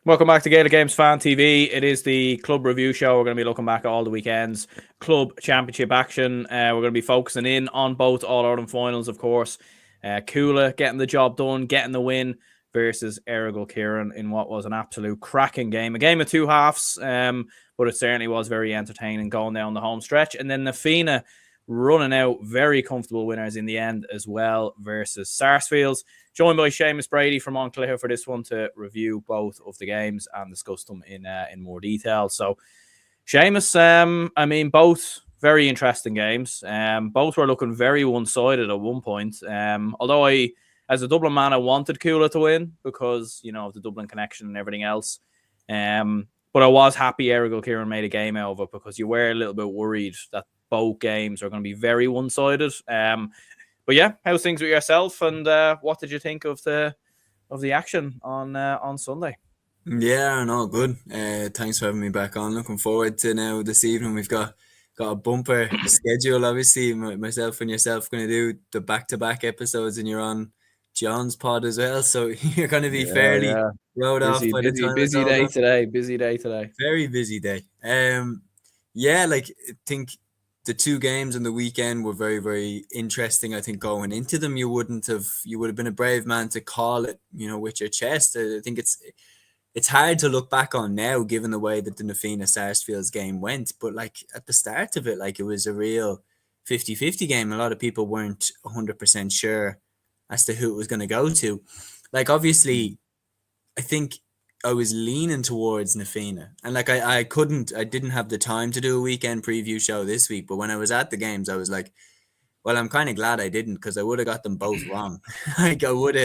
Welcome back to Gaelic Games Fan TV. It is the club review show. We're going to be looking back at all the weekend's club championship action. We're going to be focusing in on both All-Ireland finals, of course. Cuala getting the job done, getting the win versus Errigal Kieran in what was an absolute cracking game. A game of two halves, but it certainly was very entertaining going down the home stretch. And then the Fianna running out very comfortable winners in the end as well versus Sarsfields. Joined by Seamus Brady from Montclair for this one to review both of the games and discuss them in more detail. So, Seamus, both very interesting games. Both were looking very one-sided at one point. Although as a Dublin man, I wanted Cuala to win because, of the Dublin connection and everything else. But I was happy Errigal Kieran made a game out of it because you were a little bit worried that both games are going to be very one-sided. But yeah, how's things with yourself, and what did you think of the action on Sunday? Yeah, no, good. Thanks for having me back on. Looking forward to now this evening. We've got a bumper schedule. Obviously, myself and yourself going to do the back-to-back episodes, and you're on John's pod as well. So you're going to be fairly rode off by the time it's all day done. today. Busy day today. Very busy day. Yeah, I think the two games on the weekend were very, very interesting. I think going into them, you would have been a brave man to call it, with your chest. I think it's hard to look back on now, given the way that the Fianna Sarsfields game went. But at the start of it, it was a real 50-50 game. A lot of people weren't 100% sure as to who it was going to go to. Obviously, I think I was leaning towards Fianna, and I didn't have the time to do a weekend preview show this week. But when I was at the games, I was like, well, I'm kind of glad I didn't, because I would have got them both wrong. I would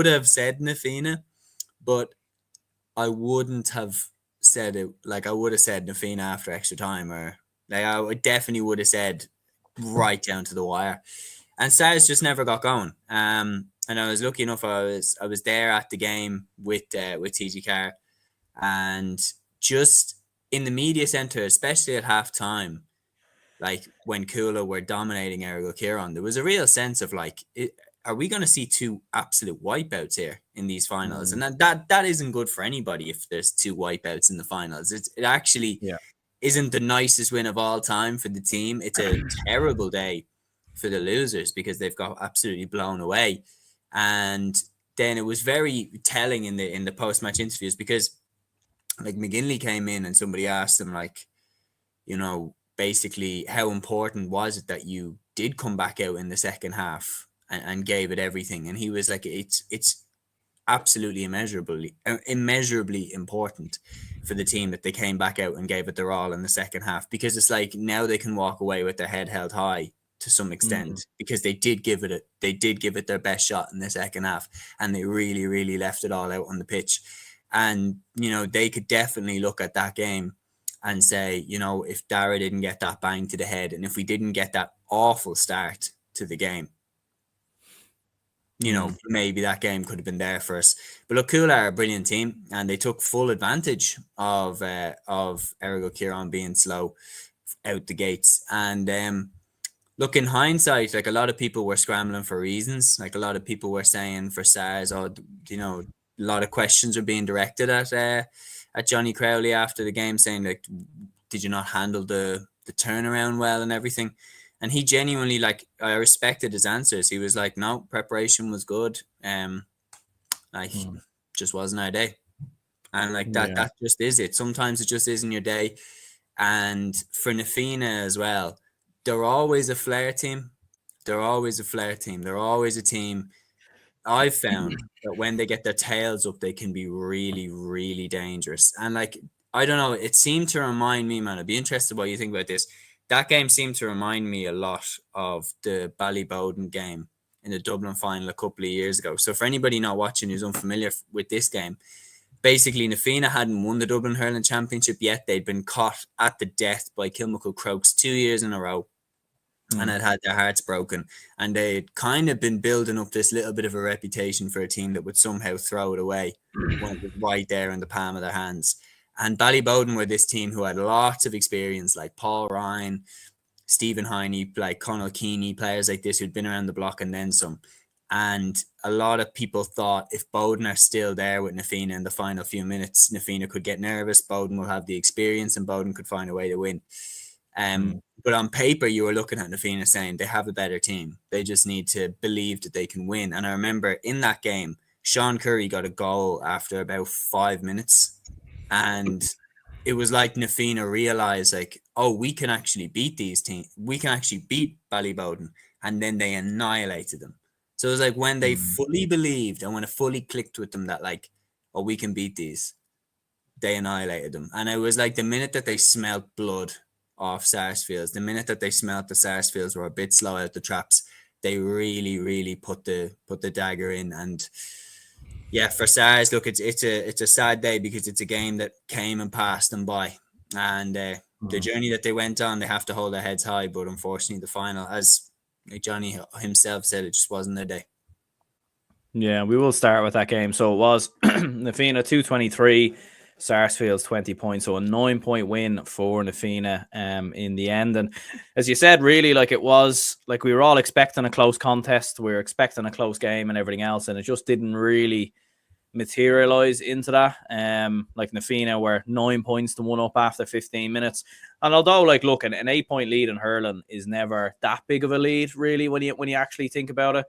have said Fianna, but I wouldn't have said it. I would have said Fianna after extra time, or I definitely would have said right down to the wire. And Sars just never got going. And I was lucky enough. I was there at the game with TG Carr, and just in the media centre, especially at half time, when Cuala were dominating Errigal Kieran, there was a real sense of are we going to see two absolute wipeouts here in these finals? And that isn't good for anybody if there's two wipeouts in the finals. It actually isn't the nicest win of all time for the team. It's a terrible day for the losers because they've got absolutely blown away. And then it was very telling in the post-match interviews, because McGinley came in and somebody asked him, basically, how important was it that you did come back out in the second half and gave it everything? And he was like, it's absolutely immeasurably important for the team that they came back out and gave it their all in the second half, because it's now they can walk away with their head held high to some extent, because they did give it their best shot in the second half, and they really, really left it all out on the pitch. And they could definitely look at that game and say, if Dara didn't get that bang to the head, and if we didn't get that awful start to the game, maybe that game could have been there for us. But look, Cuala are a brilliant team, and they took full advantage of Errigal Kieran being slow out the gates. And look, in hindsight, a lot of people were scrambling for reasons. A lot of people were saying for Sars, a lot of questions were being directed at Johnny Crowley after the game, saying did you not handle the turnaround well and everything? And he genuinely, I respected his answers. He was like, no, preparation was good. Just wasn't our day. And that just is it. Sometimes it just isn't your day. And for Fianna as well, they're always a flair team. They're always a team. I've found that when they get their tails up, they can be really, really dangerous. And I don't know, it seemed to remind me, man, I'd be interested what you think about this. That game seemed to remind me a lot of the Ballybowden game in the Dublin final a couple of years ago. So for anybody not watching who's unfamiliar with this game, basically Fianna hadn't won the Dublin Hurling Championship yet. They'd been caught at the death by Kilmacud Crokes 2 years in a row, and had their hearts broken. And they'd kind of been building up this little bit of a reputation for a team that would somehow throw it away when it was right there in the palm of their hands. And Ballybowden were this team who had lots of experience, like Paul Ryan, Stephen Heine, Conal Keeney, players like this who'd been around the block and then some. And a lot of people thought if Bowden are still there with Na Fianna in the final few minutes, Na Fianna could get nervous, Bowden will have the experience, and Bowden could find a way to win. But on paper, you were looking at Na Fianna saying they have a better team. They just need to believe that they can win. And I remember in that game, Sean Curry got a goal after about 5 minutes. And it was like Na Fianna realized, like, oh, we can actually beat these teams. We can actually beat Ballybowden. And then they annihilated them. So it was like when they fully believed and when it fully clicked with them that, like, oh, we can beat these, they annihilated them. And it was like the minute that they smelt blood off Sarsfields, the minute that they smelt the Sarsfields were a bit slow out the traps, they really, really put the dagger in. And yeah, for Sars, look, it's a sad day because it's a game that came and passed them by. And the journey that they went on, they have to hold their heads high. But unfortunately, the final, as Johnny himself said, it just wasn't their day. Yeah, we will start with that game. So it was Na Fianna 223, Sarsfields 20 points. So a 9-point win for Na Fianna in the end. And as you said, really, like, it was like we were all expecting a close contest. We were expecting a close game and everything else. And it just didn't really materialize into that. Like Na Fianna were 9 points to 1 up after 15 minutes. And although, like, look, an 8-point lead in hurling is never that big of a lead, really, when you actually think about it.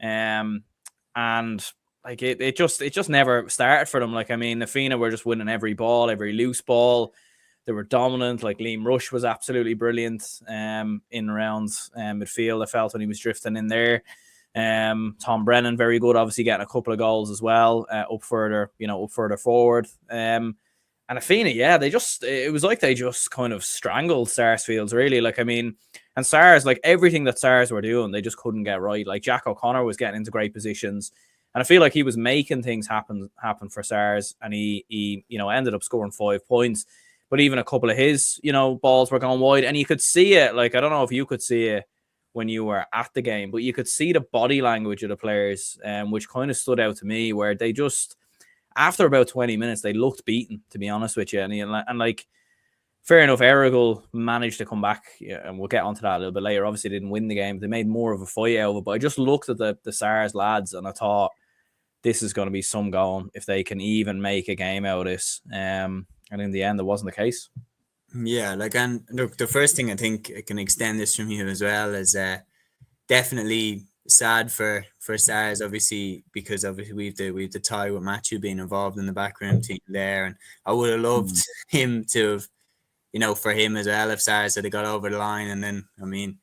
And like it just never started for them. Like, I mean, Na Fianna were just winning every ball, every loose ball. They were dominant. Like, Liam Rush was absolutely brilliant in around midfield. I felt when he was drifting in there. Tom Brennan, very good, obviously getting a couple of goals as well, up further forward. And Na Fianna, yeah, it was like they just kind of strangled Sarsfields, really. Like, I mean, and Sars, like, everything that Sars were doing, they just couldn't get right. Like, Jack O'Connor was getting into great positions, and I feel like he was making things happen for Sars, and he ended up scoring 5 points. But even a couple of his, balls were going wide, and you could see it. Like, I don't know if you could see it when you were at the game, but you could see the body language of the players, which kind of stood out to me, where they just, after about 20 minutes, they looked beaten, to be honest with you. And like, fair enough, Errigal managed to come back, and we'll get onto that a little bit later. Obviously, they didn't win the game. They made more of a fight out of it. But I just looked at the Sars lads, and I thought, this is going to be some going if they can even make a game out of this. And in the end, it wasn't the case. Yeah, like, and look, the first thing I think I can extend this from you as well is definitely sad for Sars, obviously, because obviously we've the tie with Matthew being involved in the backroom team there, and I would have loved him to have, for him as well, if Sars had got over the line. And then, I mean,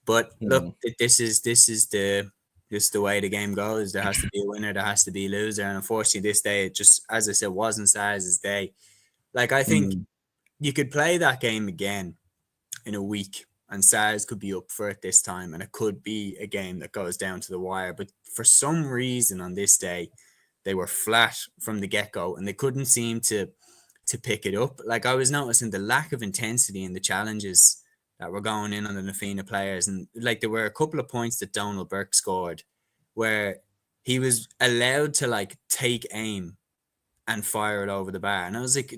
but look, this is the way the game goes. There has to be a winner, there has to be a loser, and unfortunately, this day, it just, as I said, wasn't Sars' day. Like, I think you could play that game again in a week, and Sars could be up for it this time, and it could be a game that goes down to the wire. But for some reason on this day, they were flat from the get-go, and they couldn't seem to pick it up. Like, I was noticing the lack of intensity in the challenges that were going in on the Na Fianna players. And like, there were a couple of points that Donald Burke scored where he was allowed to, like, take aim and fire it over the bar. And I was like,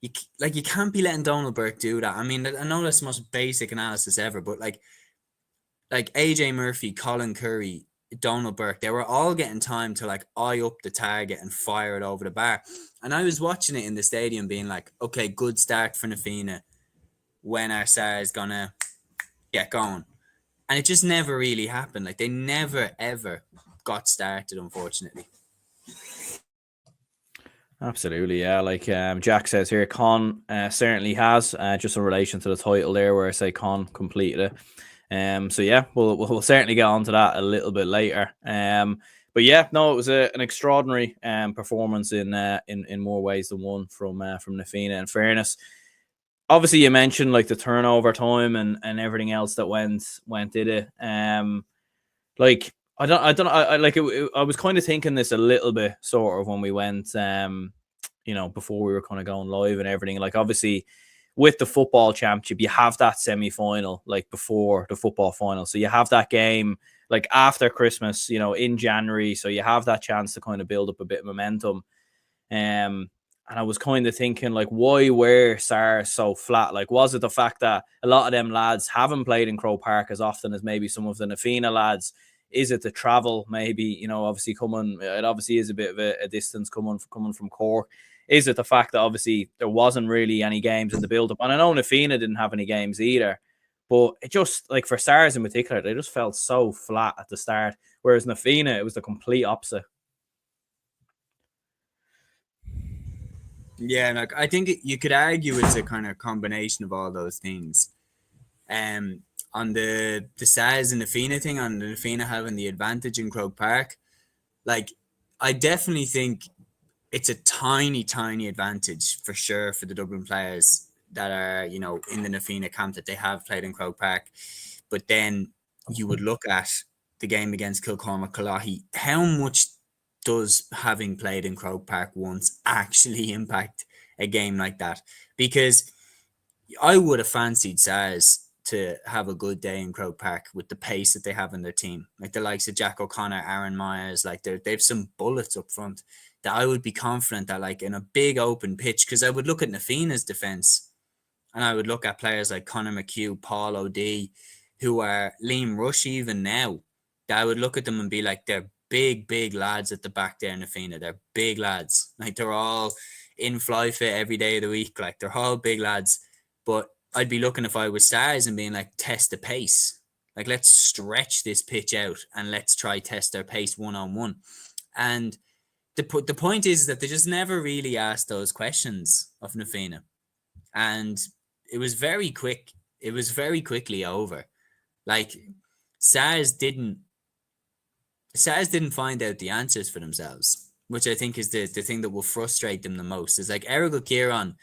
you can't be letting Donald Burke do that. I mean, I know that's the most basic analysis ever, but like AJ Murphy, Colin Curry, Donald Burke, they were all getting time to, like, eye up the target and fire it over the bar. And I was watching it in the stadium being like, okay, good start for Na Fianna. When are Sars gonna get going? And it just never really happened. Like, they never, ever got started, unfortunately. Absolutely, yeah. Like Jack says here, Con certainly has, just in relation to the title there, where I say Con completed it. So yeah, we'll certainly get on to that a little bit later. But yeah, no, it was an extraordinary performance in more ways than one from Na Fianna. In fairness, obviously you mentioned, like, the turnover time and everything else that went in it. Like, I was kind of thinking this a little bit, sort of, when we went, before we were kind of going live and everything. Like, obviously, with the football championship, you have that semi-final, like, before the football final. So you have that game, like, after Christmas, in January. So you have that chance to kind of build up a bit of momentum. And I was kind of thinking, like, why were Sars so flat? Like, was it the fact that a lot of them lads haven't played in Croke Park as often as maybe some of the Na Fianna lads? Is it the travel? Maybe, obviously it obviously is a bit of a distance coming from Cork. Is it the fact that obviously there wasn't really any games in the build-up? And I know Na Fianna didn't have any games either, but it just, like for Stars in particular, they just felt so flat at the start. Whereas Na Fianna, it was the complete opposite. Yeah, like I think you could argue it's a kind of combination of all those things. On the Stars and the Fianna thing, on the Fianna having the advantage in Croke Park, like I definitely think it's a tiny advantage for sure for the Dublin players that are, in the Na Fianna camp, that they have played in Croke Park. But then you would look at the game against Kilcormac Calahi. How much does having played in Croke Park once actually impact a game like that? Because I would have fancied Stars to have a good day in Croke Park with the pace that they have in their team. Like the likes of Jack O'Connor, Aaron Myers, like they've some bullets up front that I would be confident that, like in a big open pitch, because I would look at Na Fianna's defence and I would look at players like Conor McHugh, Paul O'D, who are Liam Rush even now, that I would look at them and be like, they're big lads at the back there in Na Fianna. They're big lads. Like they're all in fly fit every day of the week. Like they're all big lads. But I'd be looking, if I was Stars, and being like, test the pace. Like, let's stretch this pitch out and let's try test their pace one-on-one. And the point is that they just never really asked those questions of Na Fianna. And it was very quick. It was very quickly over. Like, Stars didn't find out the answers for themselves, which I think is the thing that will frustrate them the most. Is like Errol Kieran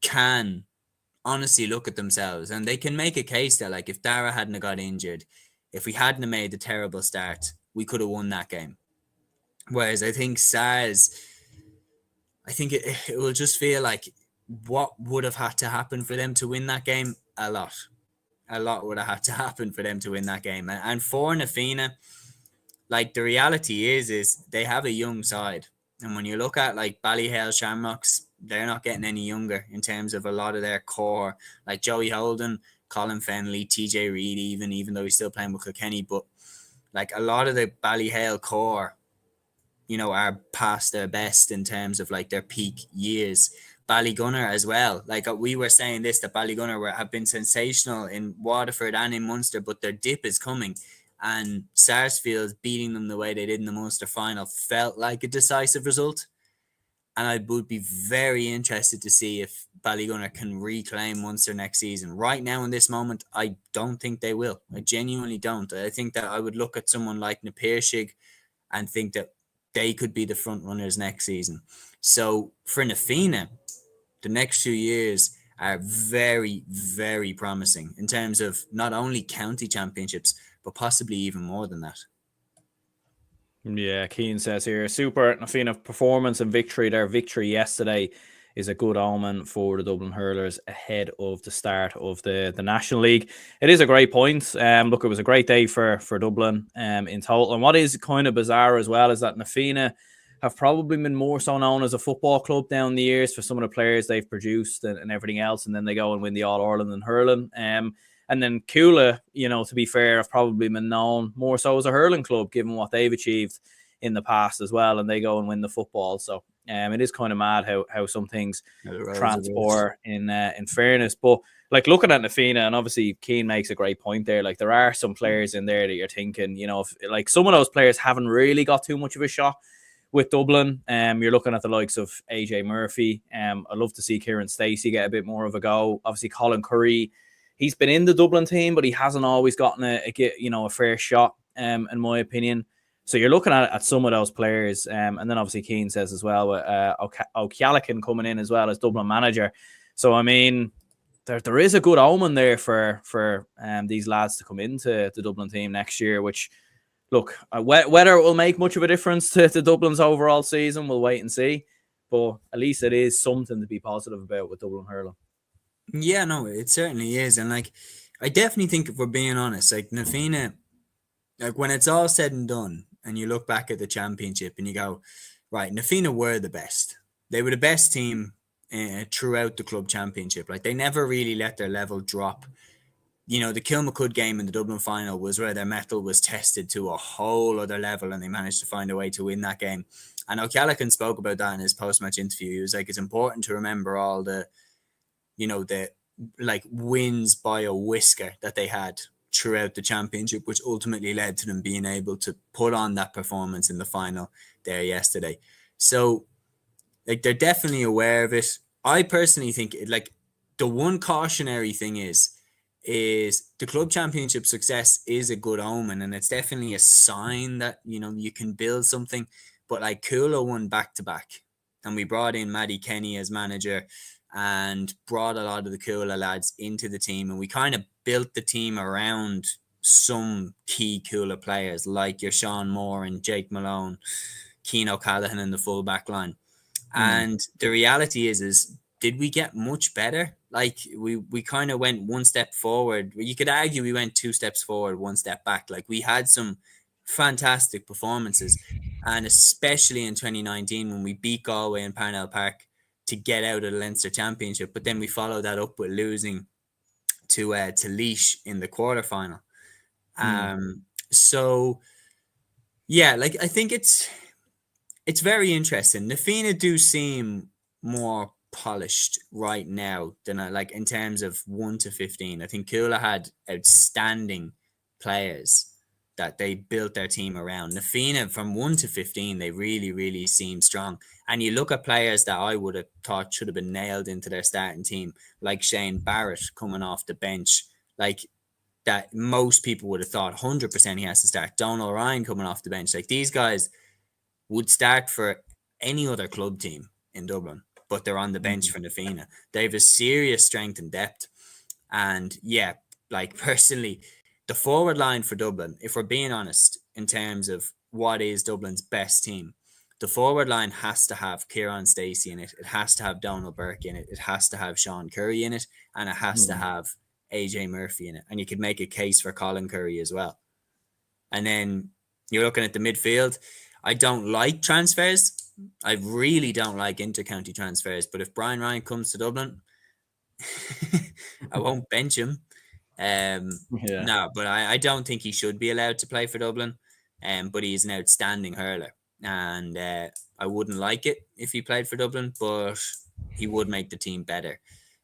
can honestly look at themselves and they can make a case that, like, if Dara hadn't got injured, if we hadn't made the terrible start, we could have won that game. Whereas I think Stars, I think it will just feel like what would have had to happen for them to win that game? A lot would have had to happen for them to win that game. And for Na Fianna, like, the reality is they have a young side. And when you look at, like, Ballyhale Shamrocks, they're not getting any younger in terms of a lot of their core. Like Joey Holden, Colin Fennelly, TJ Reid, even though he's still playing with Kilkenny. But, like, a lot of the Ballyhale core, are past their best in terms of, like, their peak years. Ballygunner as well. Like, we were saying this, that Ballygunner have been sensational in Waterford and in Munster, but their dip is coming. And Sarsfield beating them the way they did in the Munster final felt like a decisive result. And I would be very interested to see if Ballygunner can reclaim Munster next season. Right now, in this moment, I don't think they will. I genuinely don't. I think that I would look at someone like Na Piarsaigh and think that they could be the front runners next season. So for Na Fianna, the next 2 years are very, very promising in terms of not only county championships, but possibly even more than that. Yeah, Keane says here, super Na Fianna performance and victory. Their victory yesterday is a good omen for the Dublin Hurlers ahead of the start of the National League. It is a great point. Look, it was a great day for Dublin in total. And what is kind of bizarre as well is that Na Fianna have probably been more so known as a football club down the years for some of the players they've produced and everything else. And then they go and win the All-Ireland in hurling. And then Cuala, to be fair, have probably been known more so as a hurling club, given what they've achieved in the past as well. And they go and win the football. So it is kind of mad how some things transport in fairness. But, like, looking at Na Fianna, and obviously Keane makes a great point there. Like, there are some players in there that you're thinking, if, like, some of those players haven't really got too much of a shot with Dublin. You're looking at the likes of AJ Murphy. I'd love to see Kieran Stacey get a bit more of a go. Obviously, Colin Curry. He's been in the Dublin team, but he hasn't always gotten a fair shot, in my opinion. So you're looking at some of those players. And then obviously Keane says as well, O'Callaghan coming in as well as Dublin manager. So, I mean, there is a good omen there for these lads to come into the Dublin team next year, which, look, whether it will make much of a difference to Dublin's overall season, we'll wait and see. But at least it is something to be positive about with Dublin hurling. Yeah, no, it certainly is. And, like, I definitely think, if we're being honest, like, Na Fianna, like, when it's all said and done and you look back at the championship and you go, right, Na Fianna were the best. They were the best team throughout the club championship. Like, they never really let their level drop you know, the Kilmacud game in the Dublin final was where their mettle was tested to a whole other level, and they managed to find a way to win that game. And O'Callaghan spoke about that in his post-match interview. He was like, it's important to remember all the, you know, the like wins by a whisker that they had throughout the championship, which ultimately led to them being able to put on that performance in the final there yesterday. So, like, they're definitely aware of it. I personally think, like, the one cautionary thing is the club championship success is a good omen, and it's definitely a sign that, you know, you can build something. But like, Cuala won back to back, and we brought in Maddie Kenny as manager and brought a lot of the Cuala lads into the team, and we kind of built the team around some key Cuala players like your Sean Moore and Jake Malone, Keane O'Callaghan in the full back line. And the reality is did we get much better? Like, we kind of went one step forward. You could argue we went 2 steps forward, 1 step back. Like, we had some fantastic performances, and especially in 2019 when we beat Galway in Parnell Park to get out of the Leinster Championship. But then we followed that up with losing to Laois in the quarterfinal. So yeah, like, I think it's very interesting. The Fianna do seem more polished right now than like in terms of 1 to 15. I think Cuala had outstanding players that they built their team around. The Fianna from 1 to 15, they really, really seem strong. And you look at players that I would have thought should have been nailed into their starting team, like Shane Barrett coming off the bench, like that most people would have thought 100% he has to start. Donal Ryan coming off the bench. Like, these guys would start for any other club team in Dublin, but they're on the bench for the Fianna. They have a serious strength and depth. And yeah, like, personally, the forward line for Dublin, if we're being honest, in terms of what is Dublin's best team, the forward line has to have Kieran Stacey in it. It has to have Donald Burke in it. It has to have Sean Curry in it. And it has to have AJ Murphy in it. And you could make a case for Colin Curry as well. And then you're looking at the midfield. I don't like transfers. I really don't like inter-county transfers. But if Brian Ryan comes to Dublin, I won't bench him. No, but I don't think he should be allowed to play for Dublin. But he's an outstanding hurler. And I wouldn't like it if he played for Dublin, but he would make the team better.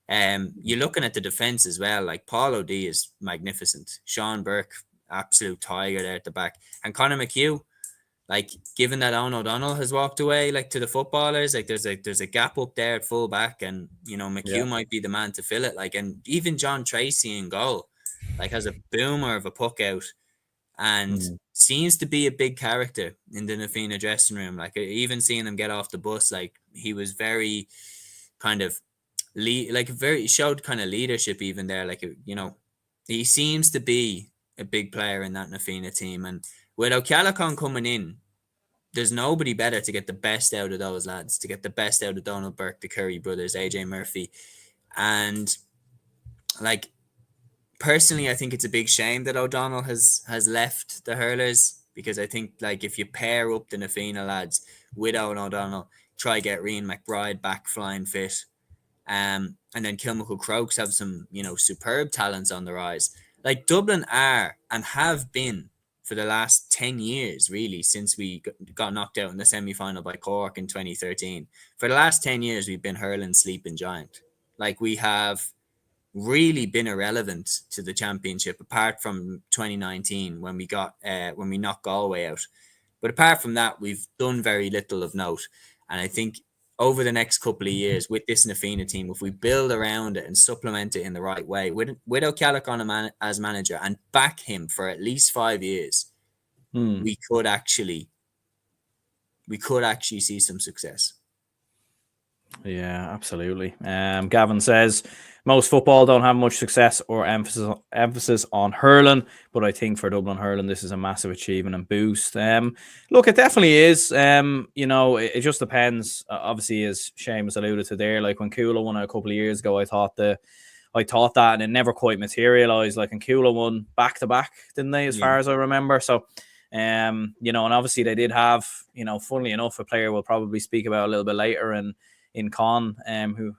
You're looking at the defence as well. Like, Paul O'D is magnificent. Sean Burke, absolute tiger there at the back. And Conor McHugh, like, given that Owen O'Donnell has walked away, like, to the footballers, like, there's a gap up there at full back, and, you know, McHugh might be the man to fill it. Like, and even John Tracy in goal, like, has a boomer of a puck out, and seems to be a big character in the Fianna dressing room. Like, even seeing him get off the bus, like, he was very kind of showed kind of leadership even there. Like, you know, he seems to be a big player in that Fianna team. And with O'Callaghan coming in, there's nobody better to get the best out of those lads, to get the best out of Donald Burke, the Curry brothers, AJ Murphy. And, like, personally, I think it's a big shame that O'Donnell has left the hurlers, because I think, like, if you pair up the Fianna lads with Owen O'Donnell, try get Rian McBride back flying fit, and then Kilmacud Crokes have some, you know, superb talents on the rise. Like, Dublin are and have been for the last 10 years, really, since we got knocked out in the semi-final by Cork in 2013. For the last 10 years, we've been hurling sleeping giant. Like, we have really been irrelevant to the championship, apart from 2019 when we knocked Galway out. But apart from that, we've done very little of note. And I think over the next couple of years with this Fianna team, if we build around it and supplement it in the right way, with O'Callaghan as manager and back him for at least 5 years, we could actually see some success. Yeah, absolutely. Gavin says most football don't have much success or emphasis on hurling, but I think for Dublin hurling, this is a massive achievement and boost. Look, it definitely is. You know, it just depends. Obviously, as Seamus alluded to there, like when Cuala won it a couple of years ago, I thought that, and it never quite materialized. Like, and Cuala won back to back, didn't they? As far as I remember. So, you know, and obviously they did have, you know, funnily enough, a player we'll probably speak about a little bit later, and in Con,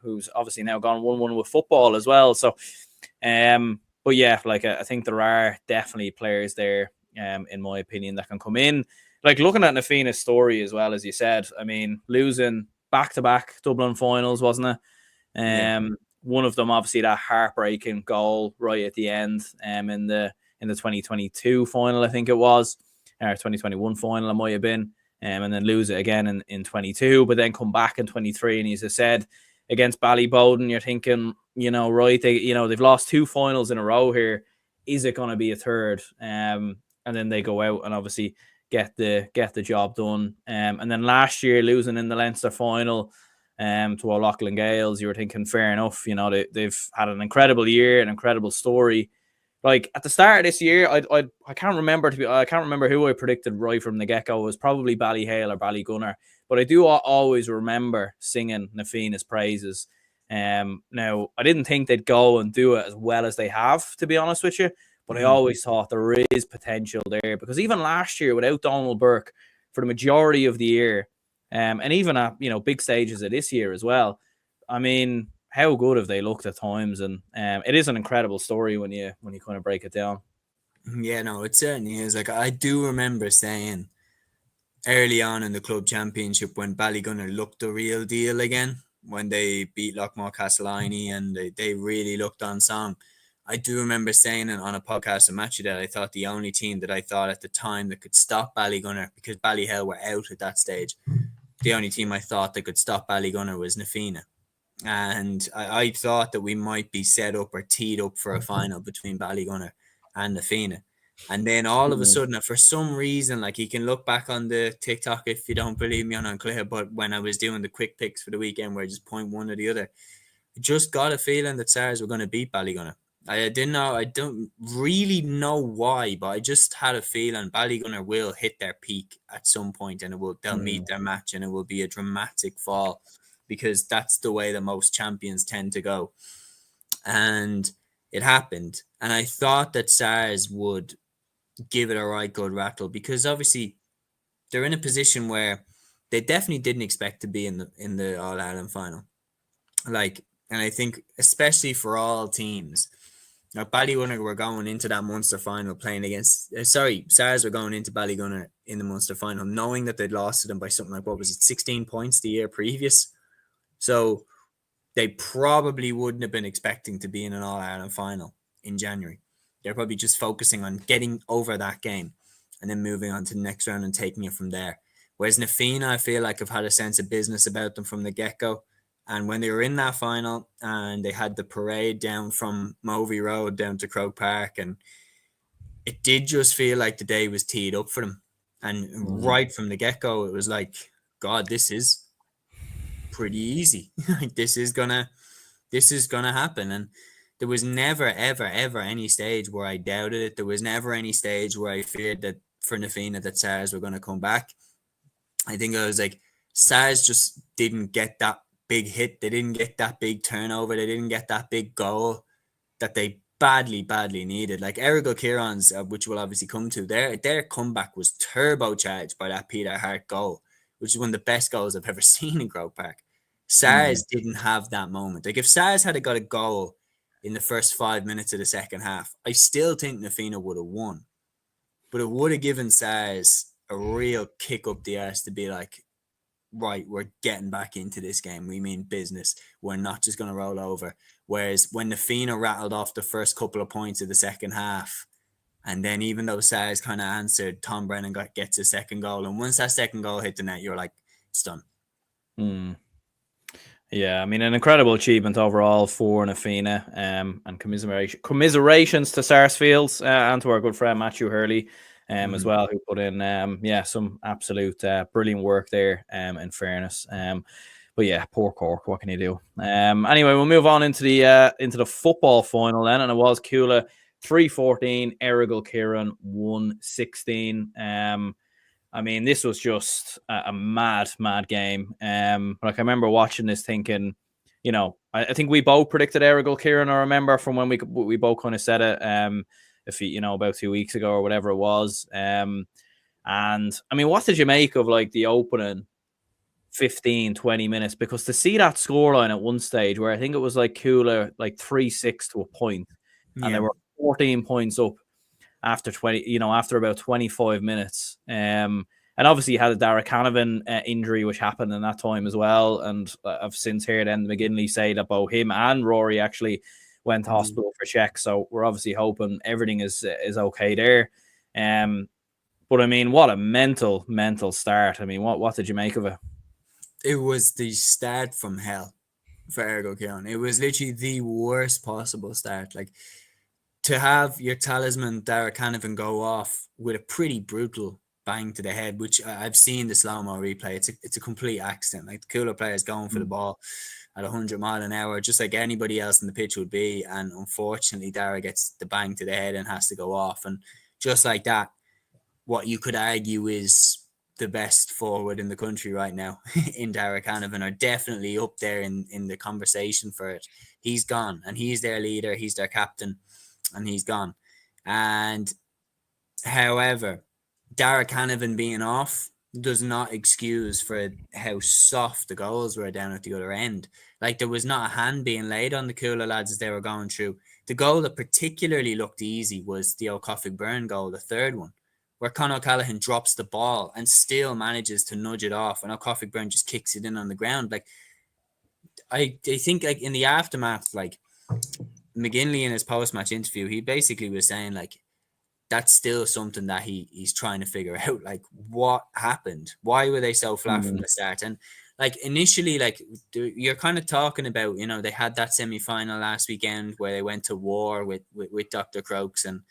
who's obviously now gone 1-1 with football as well. So, But yeah, like I think there are definitely players there, in my opinion, that can come in. Like looking at Nafina's story as well, as you said, I mean, losing back-to-back Dublin finals, wasn't it? Yeah. One of them obviously that heartbreaking goal right at the end, in the 2022 final, I think it was, or 2021 final, it might have been, and then lose it again in 22, but then come back in 23, and as I said, against Ballybowden, you're thinking, right, they've lost two finals in a row here. Is it going to be a third? And then they go out and obviously get the job done. And then last year losing in the Leinster final to O'Loughlin Gales, you were thinking fair enough. They've had an incredible year, an incredible story. Like at the start of this year, I can't remember who I predicted right from the get go. It was probably Ballyhale or Ballygunner, but I do always remember singing Nafina's praises. Now I didn't think they'd go and do it as well as they have, to be honest with you. But I always thought there is potential there, because even last year without Donald Burke for the majority of the year, and even at big stages of this year as well, I mean, how good have they looked at times? And it is an incredible story when you kind of break it down. Yeah, no, it certainly is. Like I do remember saying early on in the club championship when Ballygunner looked the real deal again, when they beat Lockmore Castellani and they really looked on song. I do remember saying it on a podcast of Match that I thought the only team that I thought at the time that could stop Ballygunner, because Ballyhale were out at that stage, the only team I thought that could stop Ballygunner was Nafina. And I thought that we might be set up or teed up for a final between Ballygunner and Nafina. And then all of a sudden, for some reason, like you can look back on the TikTok if you don't believe me on Claire, but when I was doing the quick picks for the weekend where I just point one or the other, I just got a feeling that SARS were going to beat Ballygunner. I didn't know, I don't really know why, but I just had a feeling Ballygunner will hit their peak at some point and they'll meet their match and it will be a dramatic fall, because that's the way that most champions tend to go. And it happened. And I thought that SARS would give it a right good rattle, because obviously they're in a position where they definitely didn't expect to be in the All Ireland final. Like, and I think especially for all teams, now Ballygunner were going into that Munster final playing against SARS were going into Ballygunner in the Munster final knowing that they'd lost to them by something like, what was it, 16 points the year previous. So they probably wouldn't have been expecting to be in an All Ireland final in January. They're probably just focusing on getting over that game and then moving on to the next round and taking it from there. Whereas Nafina, I feel like, have had a sense of business about them from the get-go. And when they were in that final and they had the parade down from Movie Road down to Croke Park, and it did just feel like the day was teed up for them. And right from the get-go, it was like, God, this is pretty easy. Like this is gonna happen. And there was never, ever, ever any stage where I doubted it. There was never any stage where I feared that for Nafina that SARS were going to come back. I think I was like, SARS just didn't get that big hit. They didn't get that big turnover. They didn't get that big goal that they badly, badly needed. Like Errigal Kieran's, which we'll obviously come to, their comeback was turbocharged by that Peter Hart goal, which is one of the best goals I've ever seen in Croke Park. SARS didn't have that moment. Like if SARS had got a goal in the first 5 minutes of the second half, I still think Nafina would have won. But it would have given SARS a real kick up the arse to be like, right, we're getting back into this game. We mean business. We're not just going to roll over. Whereas when Nafina rattled off the first couple of points of the second half, and then even though SARS kind of answered, Tom Brennan gets a second goal. And once that second goal hit the net, you're like, it's done. Yeah, I mean, an incredible achievement overall for Nafina, and commiserations to Sarsfields and to our good friend Matthew Hurley as well, who put in some absolute brilliant work there, in fairness. But yeah, poor Cork, what can you do? Anyway, we'll move on into the football final then, and it was Cuala 3-14, Errigal Kieran 1-16. I mean, this was just a mad game. Like I remember watching this thinking, I think we both predicted Errigal Kieran. I remember from when we both kind of said it, about 2 weeks ago or whatever it was. And I mean, what did you make of like the opening 15-20 minutes? Because to see that scoreline at one stage where I think it was like Cuala like 3-6 to a point, and they were 14 points up after 20, after about 25 minutes. And obviously, he had a Dara Canavan injury, which happened in that time as well. And I've since heard Enda McGinley say that both him and Rory actually went to hospital for checks. So we're obviously hoping everything is okay there. But I mean, what a mental start. I mean, what did you make of it? It was the start from hell for Ergo Keown. It was literally the worst possible start. Like, to have your talisman Dara Canavan go off with a pretty brutal bang to the head, which I've seen the slow-mo replay. It's a complete accident. Like, the Cuala player's going for the ball at 100 mile an hour, just like anybody else in the pitch would be. And unfortunately, Dara gets the bang to the head and has to go off. And just like that, what you could argue is the best forward in the country right now in Dara Canavan are definitely up there in the conversation for it. He's gone, and he's their leader. He's their captain, and he's gone. And however, Dara Canavan being off does not excuse for how soft the goals were down at the other end. Like, there was not a hand being laid on the Cuala lads as they were going through. The goal that particularly looked easy was the O'Coffig Byrne goal, the third one, where Conor O'Callaghan drops the ball and still manages to nudge it off, and O'Coffig Byrne just kicks it in on the ground. Like, I think, like, in the aftermath, like, McGinley in his post-match interview, he basically was saying, like, that's still something that he's trying to figure out. Like, what happened? Why were they so flat from the start? And, like, initially, like, you're kind of talking about, they had that semi-final last weekend where they went to war with Dr. Crokes, and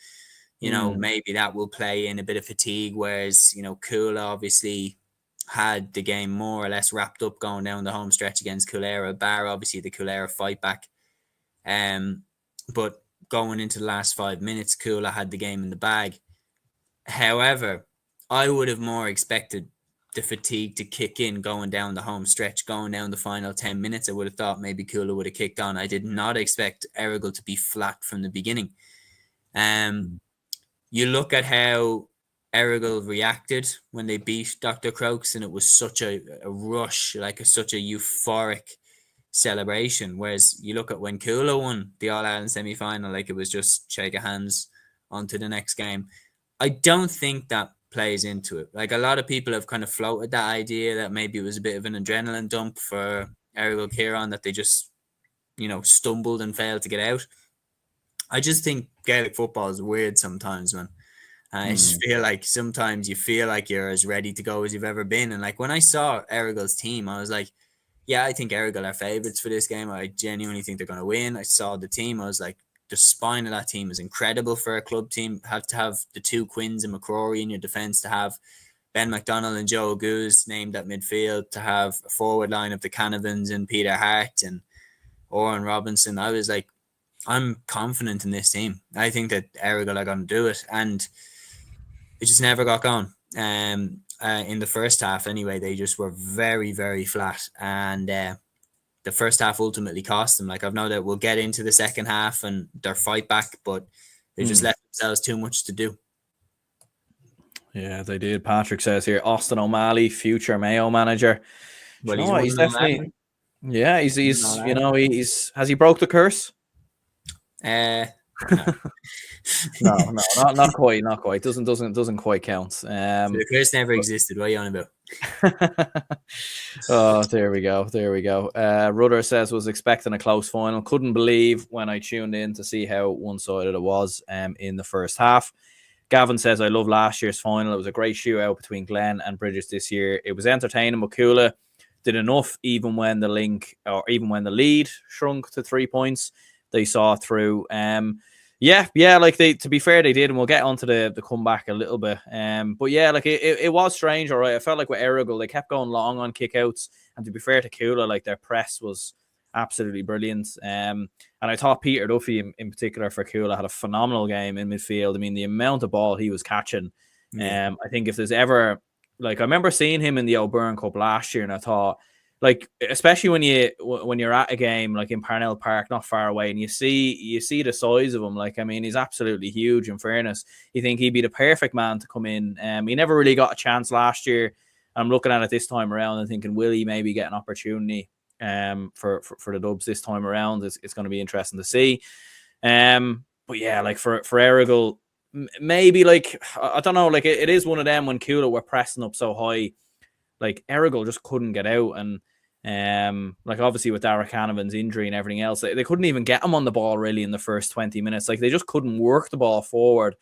maybe that will play in a bit of fatigue, whereas, Cuala obviously had the game more or less wrapped up going down the home stretch against Coolera, bar obviously the Coolera fight back. But going into the last 5 minutes, Cuala had the game in the bag. However, I would have more expected the fatigue to kick in going down the home stretch, going down the final 10 minutes. I would have thought maybe Cuala would have kicked on. I did not expect Errigal to be flat from the beginning. You look at how Errigal reacted when they beat Dr. Crokes, and it was such a rush, like such a euphoric celebration. Whereas you look at when Cuala won the All-Ireland semi-final, like, it was just shake of hands on to the next game. I don't think that plays into it. Like, a lot of people have kind of floated that idea that maybe it was a bit of an adrenaline dump for Errigal Kieran, that they just, stumbled and failed to get out. I just think Gaelic football is weird sometimes, man. I just feel like sometimes you feel like you're as ready to go as you've ever been. And, like, when I saw Errigal's team, I was like, yeah, I think Errigal are favourites for this game. I genuinely think they're going to win. I saw the team. I was like, the spine of that team is incredible for a club team. Have to have the two Quins and McCrory in your defence, to have Ben McDonald and Joe Goose named at midfield, to have a forward line of the Canavans and Peter Hart and Oren Robinson. I was like, I'm confident in this team. I think that Errigal are going to do it. And it just never got going. In the first half, anyway, they just were very, very flat. And the first half ultimately cost them. Like, I've no doubt we'll get into the second half and their fight back, but they just left themselves too much to do. Yeah, they did. Patrick says here, Austin O'Malley, future Mayo manager. Well, he's definitely, yeah, he's has he broke the curse? No. no, not quite. Doesn't quite count. So the curse never existed. What are you on about? Oh, there we go. Rudder says, was expecting a close final. Couldn't believe when I tuned in to see how one-sided it was in the first half. Gavin says, I love last year's final. It was a great shootout between Glen and Bridges this year. It was entertaining. Cuala did enough even when the lead shrunk to 3 points. They saw through. Like, to be fair, they did, and we'll get onto the comeback a little bit. But yeah, like, it was strange, all right. I felt like with Errigal, they kept going long on kickouts, and to be fair to Cuala, like, their press was absolutely brilliant. And I thought Peter Duffy in particular for Cuala had a phenomenal game in midfield. I mean, the amount of ball he was catching. I think if there's ever, like, I remember seeing him in the O'Byrne Cup last year, and I thought, like, especially when you're at a game like in Parnell Park, not far away, and you see the size of him. Like, I mean, he's absolutely huge. In fairness, you think he'd be the perfect man to come in. He never really got a chance last year. I'm looking at it this time around and thinking, will he maybe get an opportunity for the Dubs this time around? It's going to be interesting to see. But but yeah, like for Errigal, maybe like I don't know, like it is one of them when Cuala were pressing up so high, like Errigal just couldn't get out, and like obviously with Darragh Canavan's injury and everything else, they couldn't even get him on the ball really in the first 20 minutes. Like they just couldn't work the ball forward,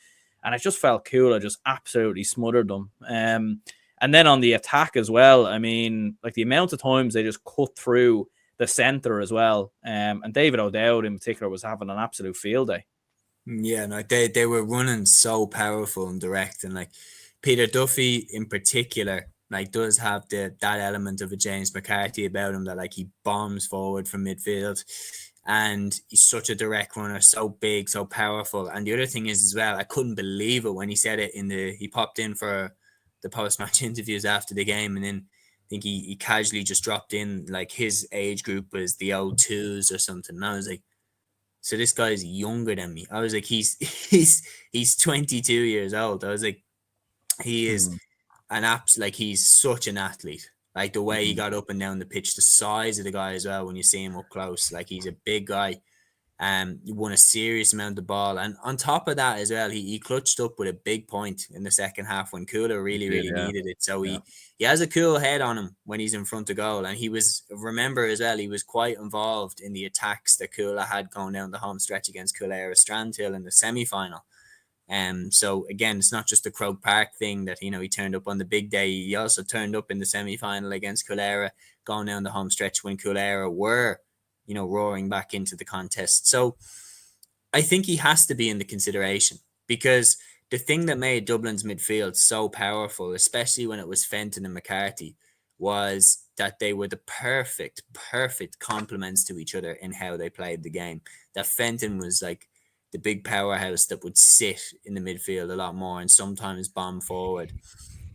and I just felt Cuala just absolutely smothered them. And then on the attack as well, I mean, like the amount of times they just cut through the centre as well. And David O'Dowd in particular was having an absolute field day. Yeah, no, they were running so powerful and direct, and like Peter Duffy in particular, like does have that element of a James McCarthy about him, that like he bombs forward from midfield, and he's such a direct runner, so big, so powerful. And the other thing is as well, I couldn't believe it when he said it he popped in for the post-match interviews after the game, and then I think he casually just dropped in like his age group was the O2s or something. And I was like, so this guy is younger than me. I was like, he's 22 years old. I was like, he is he's such an athlete. Like the way he got up and down the pitch, the size of the guy as well when you see him up close. Like he's a big guy. He won a serious amount of ball. And on top of that as well, he clutched up with a big point in the second half when Cuala really needed it. So he has a cool head on him when he's in front of goal. And remember as well, he was quite involved in the attacks that Cuala had going down the home stretch against Cuala Strandhill in the semi-final. So again, it's not just the Croke Park thing that, he turned up on the big day. He also turned up in the semi-final against Cuala, going down the home stretch when Cuala were roaring back into the contest. So I think he has to be in the consideration, because the thing that made Dublin's midfield so powerful, especially when it was Fenton and McCarthy, was that they were the perfect complements to each other in how they played the game. That Fenton was like the big powerhouse that would sit in the midfield a lot more and sometimes bomb forward,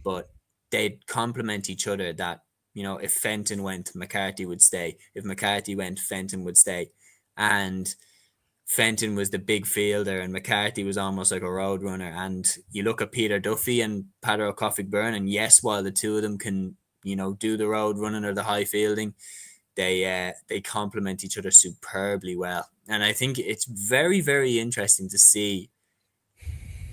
but they'd complement each other. That if Fenton went, McCarthy would stay. If McCarthy went, Fenton would stay. And Fenton was the big fielder and McCarthy was almost like a road runner. And you look at Peter Duffy and Peadar Ó Cofaigh, and yes, while the two of them can, do the road running or the high fielding, they complement each other superbly well. And I think it's very, very interesting to see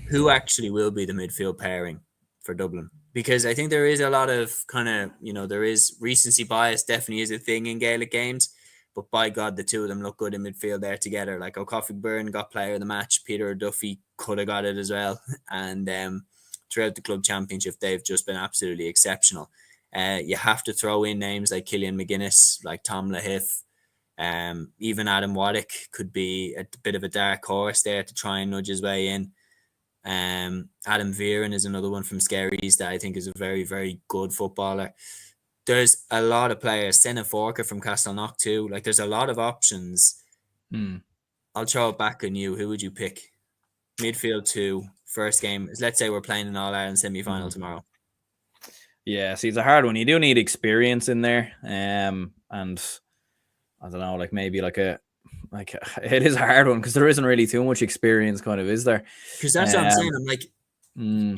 who actually will be the midfield pairing for Dublin. Because I think there is a lot of kind of, there is recency bias, definitely is a thing in Gaelic games. But by God, the two of them look good in midfield there together. Like O'Cofaigh got player of the match. Peter Duffy could have got it as well. And throughout the club championship, they've just been absolutely exceptional. You have to throw in names like Killian McGuinness, like Tom Lahiff. Even Adam Waddick could be a bit of a dark horse there to try and nudge his way in. Adam Viren is another one from Skerries that I think is a very, very good footballer. There's a lot of players. Senna Forker from Castleknock too. Like there's a lot of options. I'll throw it back on you. Who would you pick? Midfield 2, first game. Let's say we're playing an All-Ireland semi-final tomorrow. Yeah, see, it's a hard one. You do need experience in there. And I don't know, like maybe it is a hard one because there isn't really too much experience, kind of, is there? Because that's what I'm saying. I'm like,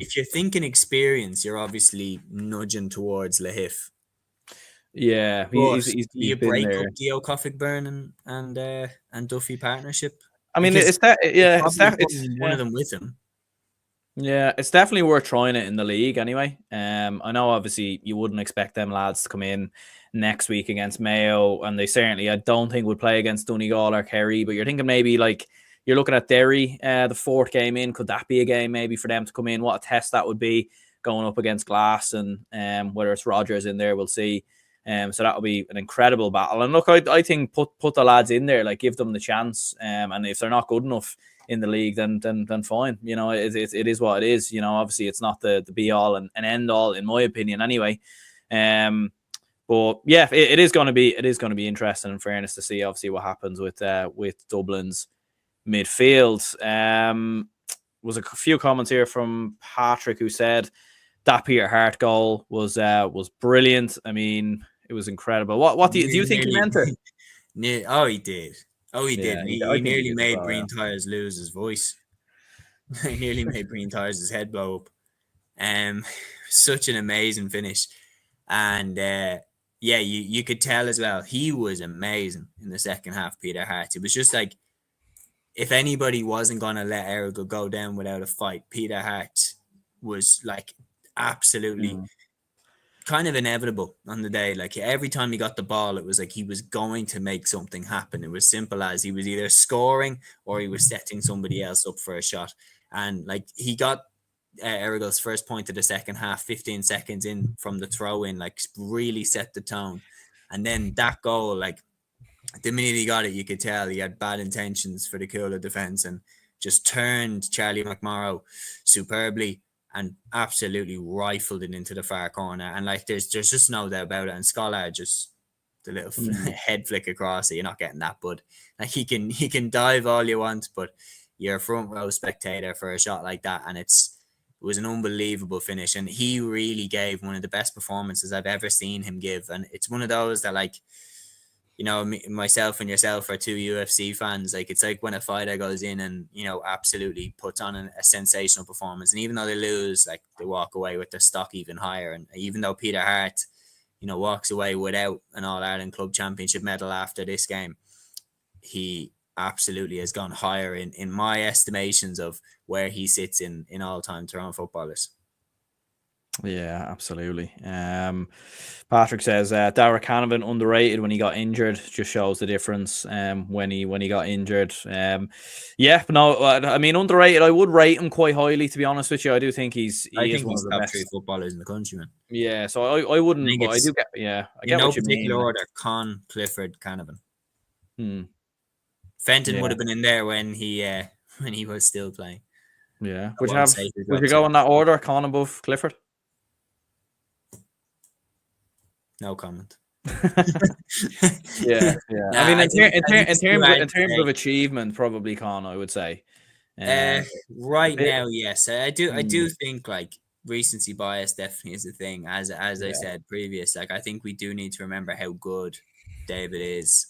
if you're thinking experience, you're obviously nudging towards Lahiff. Yeah, he's you break up the O'Cofaigh and Duffy partnership. I mean, it's one of them with him. Yeah, it's definitely worth trying it in the league anyway. I know obviously you wouldn't expect them lads to come in next week against Mayo, and they certainly I don't think would play against Donegal or Kerry, but you're thinking maybe like you're looking at Derry, the fourth game in. Could that be a game maybe for them to come in? What a test that would be going up against Glass, and whether it's Rogers in there, we'll see. So that'll be an incredible battle. And look, I think put the lads in there, like give them the chance. And if they're not good enough in the league, then fine. It is what it is. Obviously it's not the be all and end all in my opinion anyway. But yeah, it is going to be interesting, in fairness, to see obviously what happens with Dublin's midfield. Was a few comments here from Patrick who said that Peter Hart goal was brilliant. I mean, it was incredible. What do you think he meant it? Oh, he did. He did. He nearly made Brian Tyres lose his voice. He nearly made Brian Tyres' head blow up. Such an amazing finish. And you could tell as well, he was amazing in the second half, Peter Hart. It was just like if anybody wasn't going to let Errigal go down without a fight, Peter Hart was like absolutely kind of inevitable on the day. Like every time he got the ball, it was like he was going to make something happen. It was simple as he was either scoring or he was setting somebody else up for a shot. And like he got Errigal's first point of the second half, 15 seconds in from the throw in, like really set the tone. And then that goal, like the minute he got it, you could tell he had bad intentions for the Cuala defence and just turned Charlie McMorrow superbly and absolutely rifled it into the far corner. And like there's just no doubt about it. And Scholar just the little head flick across it, you're not getting that, but like he can dive all you want, but you're a front row spectator for a shot like that, and it was an unbelievable finish. And he really gave one of the best performances I've ever seen him give. And it's one of those that, like, you know, myself and yourself are two UFC fans. Like, it's like when a fighter goes in and, you know, absolutely puts on a sensational performance. And even though they lose, like, they walk away with their stock even higher. And even though Peter Hart, you know, walks away without an All-Ireland Club Championship medal after this game, he absolutely has gone higher in my estimations of where he sits in all-time Tyrone footballers. Yeah, absolutely. Patrick says Darragh Canavan underrated when he got injured. Just shows the difference when he got injured. Yeah, but no, I mean, underrated. I would rate him quite highly, to be honest with you. I do think he is one of the top best 3 footballers in the country, man. Yeah, so I wouldn't, but I do get. Yeah, I get no what you particular mean. order: Con, Clifford, Canavan. Fenton would have been in there when he was still playing. Yeah, would you go in that order? Con above Clifford? No comment. yeah. I mean, in terms of achievement, probably Con, I would say. Right now, yes, I do think like recency bias definitely is a thing. As I said previous, like I think we do need to remember how good David is.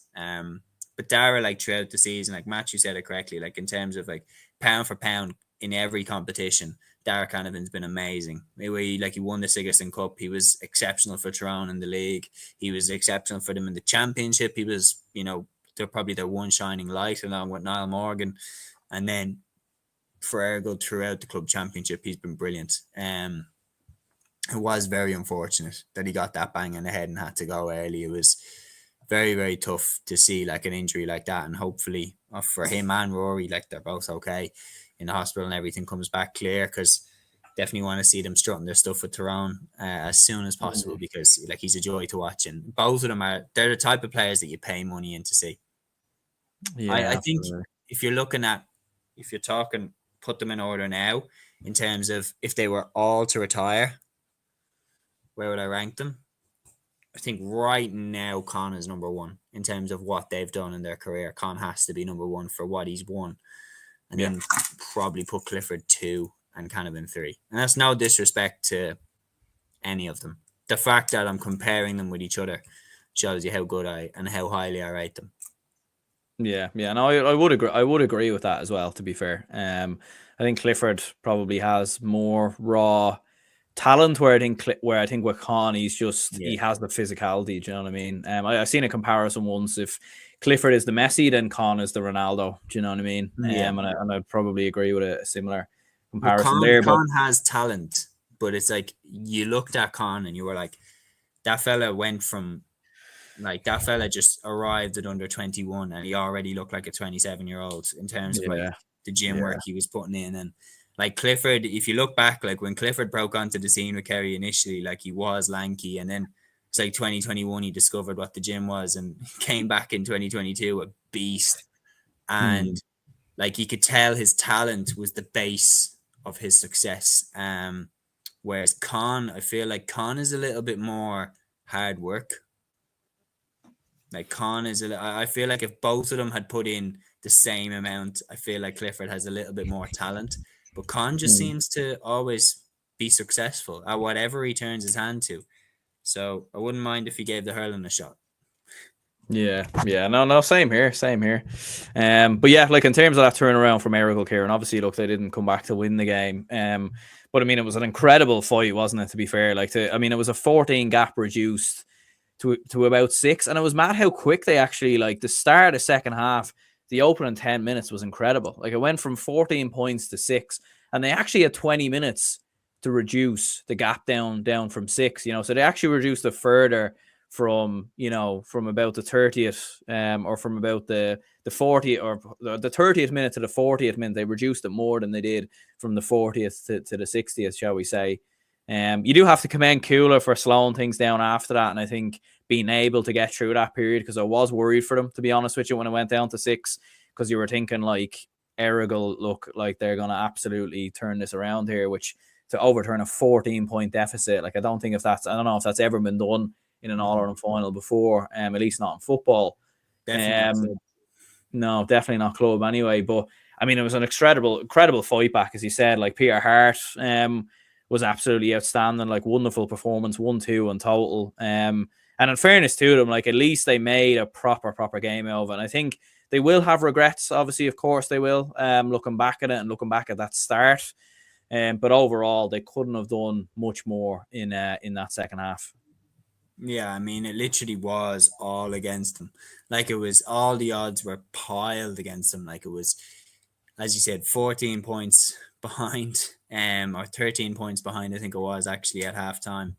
But Darragh, like throughout the season, like Matthew said it correctly, like in terms of like pound for pound in every competition, Darragh Canavan's been amazing. He won the Sigerson Cup. He was exceptional for Tyrone in the league. He was exceptional for them in the championship. He was, you know, they're probably their one shining light along with Niall Morgan. And then for Errigal throughout the club championship, he's been brilliant. It was very unfortunate that he got that bang in the head and had to go early. It was very, very tough to see like an injury like that. And hopefully for him and Rory, like they're both okay in the hospital and everything comes back clear, because definitely want to see them strutting their stuff with Tyrone as soon as possible, because like he's a joy to watch. And both of them they're the type of players that you pay money in to see. Yeah, I think if you're talking, put them in order now in terms of if they were all to retire, where would I rank them? I think right now Con is number 1 in terms of what they've done in their career. Con has to be number 1 for what he's won. And then probably put Clifford 2 and Canavan 3. And that's no disrespect to any of them. The fact that I'm comparing them with each other shows you how good and how highly I rate them. Yeah, no, I would agree. I would agree with that as well, to be fair. I think Clifford probably has more raw talent, where I think with Con, he's just he has the physicality. Do you know what I mean? I've seen a comparison once. If Clifford is the Messi, then Con is the Ronaldo. Do you know what I mean? And I'd probably agree with a similar comparison there. Con has talent, but it's like you looked at Con and you were like, that fella went from like that fella just arrived at under 21 and he already looked like a 27-year-old in terms of like the gym work he was putting in. And like Clifford, if you look back, like when Clifford broke onto the scene with Kerry initially, like he was lanky, and then it's like 2021 he discovered what the gym was and came back in 2022 a beast. And like you could tell his talent was the base of his success. Whereas Con, I feel like Con is a little bit more hard work. Like Con is I feel like if both of them had put in the same amount, I feel like Clifford has a little bit more talent. But Con just seems to always be successful at whatever he turns his hand to. So I wouldn't mind if he gave the hurling a shot. Yeah, no, same here. But yeah, like in terms of that turnaround from Errigal, Kieran, obviously, look, they didn't come back to win the game. But I mean, it was an incredible fight, wasn't it? To be fair, it was a 14 gap reduced to about 6, and it was mad how quick they actually, like, the start of the second half, the opening 10 minutes was incredible. Like, it went from 14 points to 6, and they actually had 20 minutes to reduce the gap down from 6, so they actually reduced it further from, from about the 30th, or from about the 40th, or the 30th minute to the 40th minute. They reduced it more than they did from the 40th to the 60th, shall we say. You do have to commend Cuala for slowing things down after that, and I think being able to get through that period, because I was worried for them, to be honest with you, when it went down to 6, because you were thinking, like, Errigal look like they're going to absolutely turn this around here, which to overturn a 14-point deficit, like, I don't know if that's ever been done in an All-Ireland final before, at least not in football. Definitely. No, definitely not club anyway. But I mean, it was an incredible fight back, as you said. Like, Peter Hart was absolutely outstanding, like, wonderful performance, 1-2 in total. And in fairness to them, like, at least they made a proper game out of it. And I think they will have regrets, obviously, of course they will, looking back at it and looking back at that start. But overall, they couldn't have done much more in that second half. Yeah, I mean, it literally was all against them. Like, it was, all the odds were piled against them. Like, it was, as you said, 14 points behind, or 13 points behind, I think it was actually at halftime.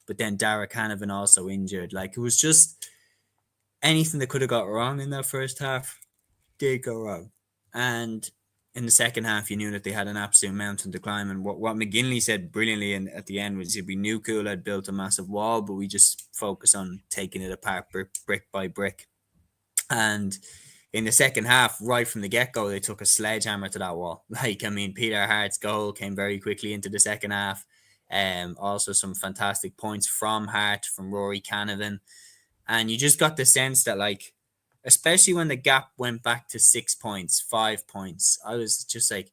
But then Darragh Canavan also injured. Like, it was just anything that could have got wrong in that first half did go wrong. And in the second half, you knew that they had an absolute mountain to climb. And what McGinley said brilliantly at the end was, we knew Cuala had built a massive wall, but we just focus on taking it apart brick by brick. And in the second half, right from the get-go, they took a sledgehammer to that wall. Like, I mean, Peter Hart's goal came very quickly into the second half. Also some fantastic points from Hart, from Rory Canavan. And you just got the sense that, like, especially when the gap went back to 6 points, 5 points, I was just like,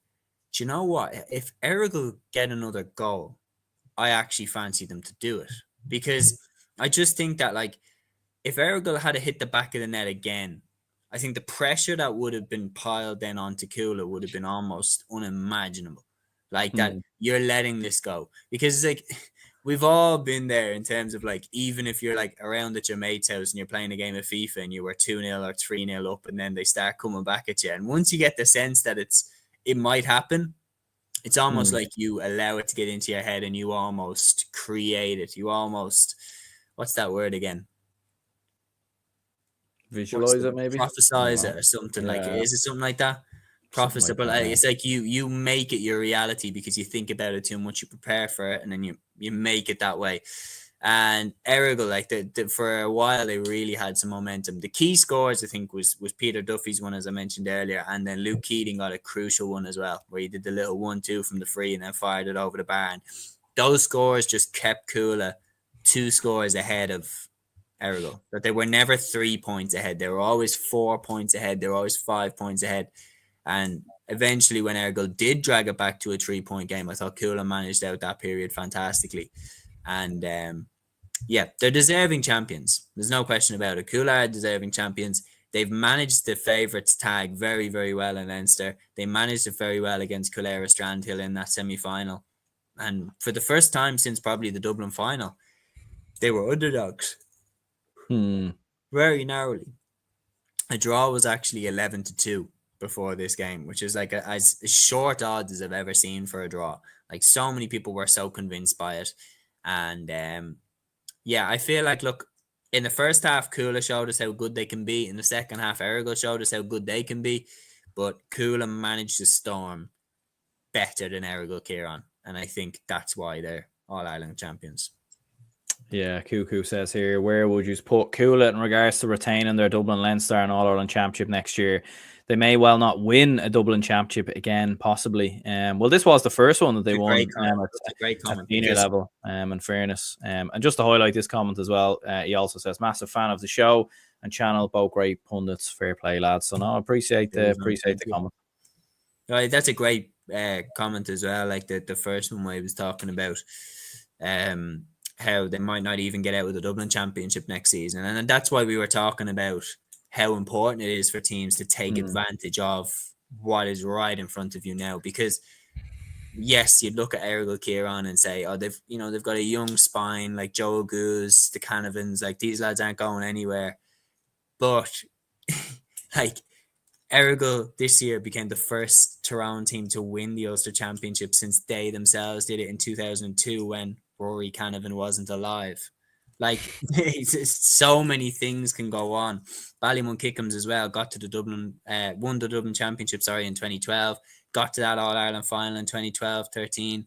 do you know what? If Errigal get another goal, I actually fancy them to do it. Because I just think that, like, if Errigal had hit the back of the net again, I think the pressure that would have been piled then onto Cuala would have been almost unimaginable. Like, that you're letting this go. Because it's like, we've all been there in terms of, like, even if you're, like, around at your mate's house and you're playing a game of FIFA and you were 2-0 or 3-0 up, and then they start coming back at you. And once you get the sense that it might happen, it's almost like you allow it to get into your head and you almost create it. You almost, what's that word again? Visualize it, maybe? Prophesize it or something. Like, is it something like that? Prophesy, but like, it's like you make it your reality because you think about it too much, you prepare for it, and then you make it that way. And Errigal, like, for a while, they really had some momentum. The key scores, I think, was Peter Duffy's one, as I mentioned earlier, and then Luke Keating got a crucial one as well, where he did the little 1-2 from the free and then fired it over the bar. And those scores just kept Cuala 2 scores ahead of Errigal. But they were never 3 points ahead. They were always 4 points ahead. They were always 5 points ahead. And eventually, when Errigal did drag it back to a 3-point game, I thought Cuala managed out that period fantastically. And yeah, they're deserving champions. There's no question about it. Cuala are deserving champions. They've managed the favourites tag very, very well in Leinster. They managed it very well against Cullera Strandhill in that semi-final. And for the first time since probably the Dublin final, they were underdogs. Very narrowly. A draw was actually 11-2 before this game, which is like as short odds as I've ever seen for a draw. Like, so many people were so convinced by it. And yeah, I feel like, look, in the first half, Cuala showed us how good they can be. In the second half, Errigal showed us how good they can be. But Cuala managed to storm better than Errigal Kieran. And I think that's why they're All-Ireland champions. Yeah, Cuckoo says here, where would you put Cuala in regards to retaining their Dublin Leinster and All-Ireland Championship next year? They may well not win a Dublin Championship again, possibly. Well, this was the first one that they won at senior level, in fairness. And just to highlight this comment as well, he also says, massive fan of the show and channel, both great pundits, fair play, lads. So no, I appreciate the comment. Right, that's a great comment as well. Like the first one where he was talking about how they might not even get out of the Dublin Championship next season. And that's why we were talking about how important it is for teams to take advantage of what is right in front of you now. Because yes, you'd look at Errigal Kieran and say, oh, they've got a young spine like Joe Goose, the Canavans, like, these lads aren't going anywhere. But like, Ergo this year became the first Tyrone team to win the Ulster Championship since they themselves did it in 2002 when Rory Canavan wasn't alive. Like, so many things can go on. Ballymun Kickham's as well got to the Dublin, won the Dublin Championship, in 2012, got to that All-Ireland final in 2012-13,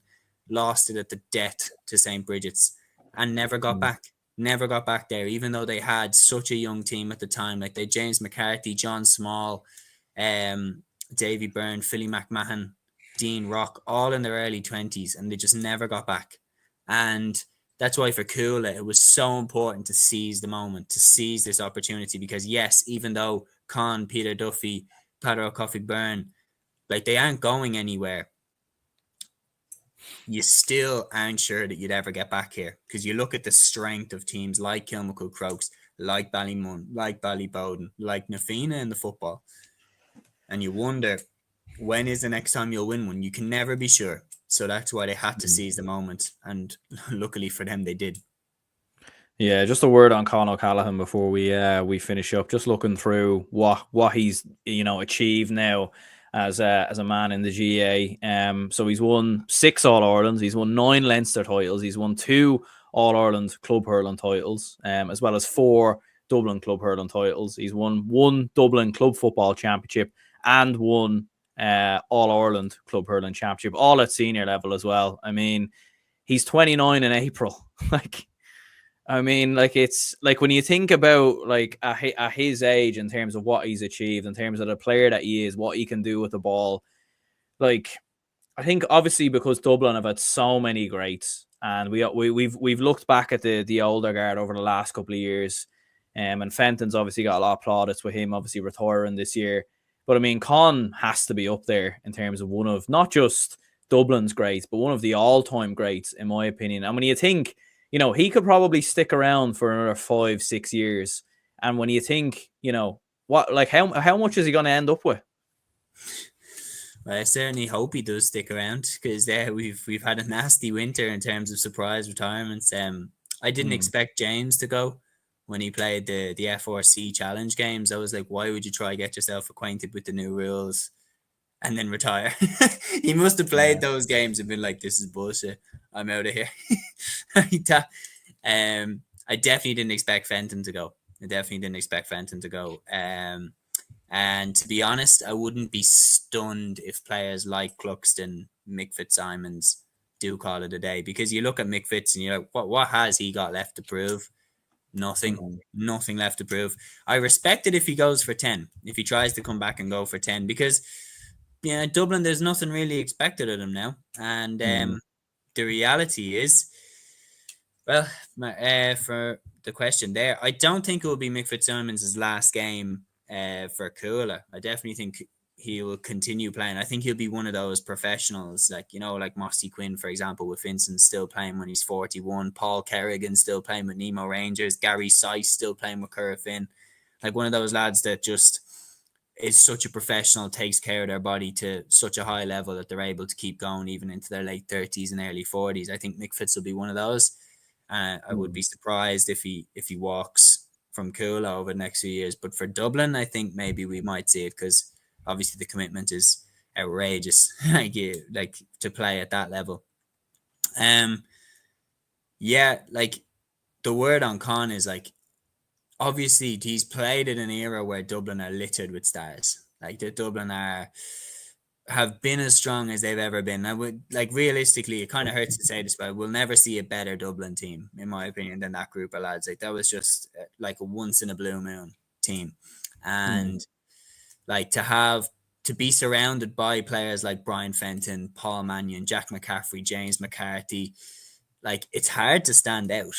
lost it at the death to St. Bridget's and never got back. Never got back there, even though they had such a young team at the time. Like, they James McCarthy, John Small, Davy Byrne, Philly McMahon, Dean Rock, all in their early 20s, and they just never got back. And that's why for Cuala, it was so important to seize the moment, to seize this opportunity, because yes, even though Con, Peter Duffy, Peadar O'Coffey Byrne, like, they aren't going anywhere, you still aren't sure that you'd ever get back here, because you look at the strength of teams like Kilmacud Crokes, like Ballymun, like Ballybowden, like Na Fianna in the football, and you wonder, when is the next time you'll win one? You can never be sure. So that's why they had to seize the moment, and luckily for them, they did. Yeah, just a word on Con O'Callaghan before we finish up. Just looking through what he's achieved now as a man in the GA. So he's won 6 All-Irelands, he's won 9 Leinster titles, he's won 2 All-Ireland Club Hurling titles, as well as 4 Dublin Club Hurling titles. He's won 1 Dublin Club Football Championship and 1 All-Ireland Club Hurling Championship, all at senior level as well. I mean, he's 29 in April. It's like, when you think about like at his age, in terms of what he's achieved, in terms of the player that he is, what he can do with the ball, like, I think obviously because Dublin have had so many greats, and we've looked back at the older guard over the last couple of years, and Fenton's obviously got a lot of plaudits with him obviously retiring this year. But I mean, Con has to be up there in terms of one of not just Dublin's greats, but one of the all-time greats, in my opinion. And when you think, he could probably stick around for another 5-6 years. And when you think, how much is he going to end up with? Well, I certainly hope he does stick around, because we've had a nasty winter in terms of surprise retirements. I didn't expect James to go when he played the FRC challenge games. I was like, why would you try to get yourself acquainted with the new rules and then retire? He must have played those games and been like, this is bullshit, I'm out of here. I definitely didn't expect Fenton to go. And to be honest, I wouldn't be stunned if players like Cluxton, Mick Fitzsimons do call it a day, because you look at Mick Fitz and you're like, what has he got left to prove? Nothing left to prove. I respect it if he goes for 10, if he tries to come back and go for 10, because Dublin, there's nothing really expected of them now. And the reality is, well, for the question there, I don't think it will be Mick Fitzsimons' last game for Cuala. I definitely think he will continue playing. I think he'll be one of those professionals, like Mossy Quinn, for example, with Vincent still playing when he's 41, Paul Kerrigan still playing with Nemo Rangers, Gary Sice still playing with Currafin. Like, one of those lads that just is such a professional, takes care of their body to such a high level that they're able to keep going even into their late 30s and early 40s. I think Mick Fitz will be one of those. I would be surprised if he walks from Cuala over the next few years. But for Dublin, I think maybe we might see it, because obviously the commitment is outrageous, like to play at that level. Like, the word on Con is, like, obviously he's played in an era where Dublin are littered with stars. Like, the Dublin have been as strong as they've ever been. I would, like, realistically, it kind of hurts to say this, but we'll never see a better Dublin team, in my opinion, than that group of lads. Like, that was just like a once in a blue moon team. And like, to be surrounded by players like Brian Fenton, Paul Mannion, Jack McCaffrey, James McCarthy, like, it's hard to stand out.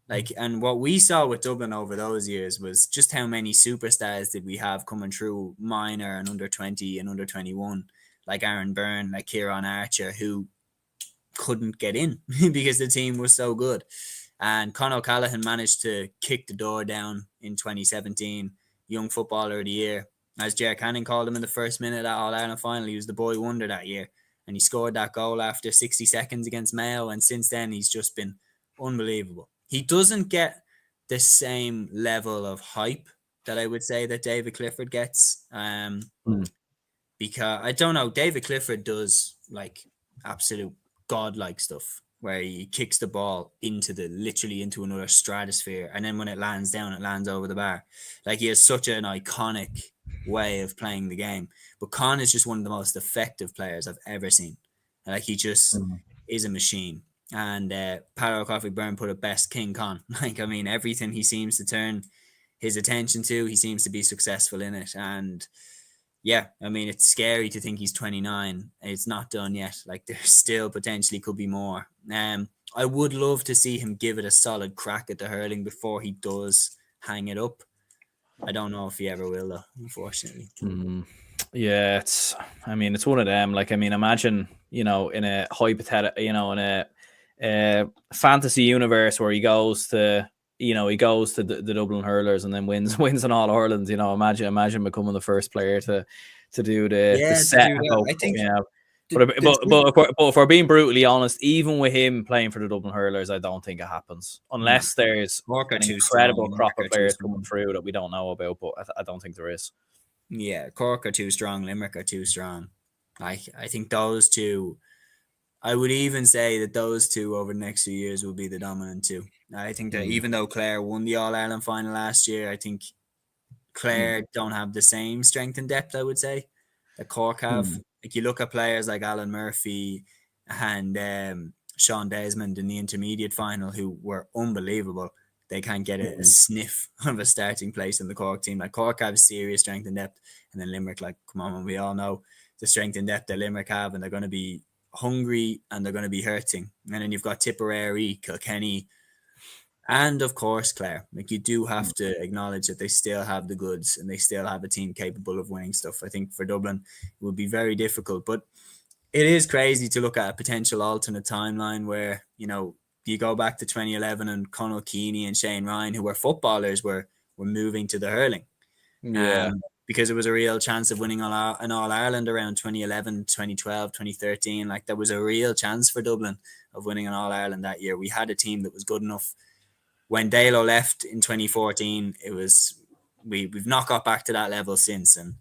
Like, and what we saw with Dublin over those years was just how many superstars did we have coming through minor and under 20 and under 21, like Aaron Byrne, like Kieran Archer, who couldn't get in because the team was so good. And Con O'Callaghan managed to kick the door down in 2017, Young Footballer of the Year. As Ger Cannon called him in the first minute of that All-Ireland final, he was the boy wonder that year. And he scored that goal after 60 seconds against Mayo. And since then, he's just been unbelievable. He doesn't get the same level of hype that I would say that David Clifford gets. Because I don't know, David Clifford does like absolute godlike stuff where he kicks the ball literally into another stratosphere, and then when it lands down, it lands over the bar. Like, he has such an iconic way of playing the game. But Con is just one of the most effective players I've ever seen. Like, he just is a machine. And Paro Coffee Byrne put it best, King Con. Like, I mean, everything he seems to turn his attention to, he seems to be successful in it. And yeah, I mean, it's scary to think he's 29. It's not done yet. Like, there still potentially could be more. I would love to see him give it a solid crack at the hurling before he does hang it up. I don't know if he ever will, though, unfortunately. Yeah, it's one of them. Like, I mean, imagine, in a hypothetical, in a fantasy universe where he goes to the Dublin Hurlers and then wins an All Ireland. Imagine becoming the first player to do the set. I think. But if we're being brutally honest, even with him playing for the Dublin Hurlers, I don't think it happens unless there's an incredible crop of players coming through that we don't know about. But I don't think there is. Yeah, Cork are too strong. Limerick are too strong. I think those two. I would even say that those two over the next few years will be the dominant two. I think that even though Clare won the All-Ireland final last year, I think Clare don't have the same strength and depth, I would say, that Cork have. Like, you look at players like Alan Murphy and Sean Desmond in the intermediate final, who were unbelievable. They can't get a sniff of a starting place in the Cork team. Like, Cork have serious strength and depth. And then Limerick, like, come on, we all know the strength and depth that Limerick have, and they're going to be hungry and they're going to be hurting. And then you've got Tipperary, Kilkenny, and of course Clare. Like, you do have to acknowledge that they still have the goods and they still have a team capable of winning stuff. I think for Dublin it would be very difficult, but it is crazy to look at a potential alternate timeline where, you go back to 2011 and Conal Keeney and Shane Ryan, who were footballers, were moving to the hurling. Because it was a real chance of winning an All-Ireland around 2011, 2012, 2013. Like, there was a real chance for Dublin of winning an All-Ireland that year. We had a team that was good enough. When Dalo left in 2014, we've not got back to that level since. And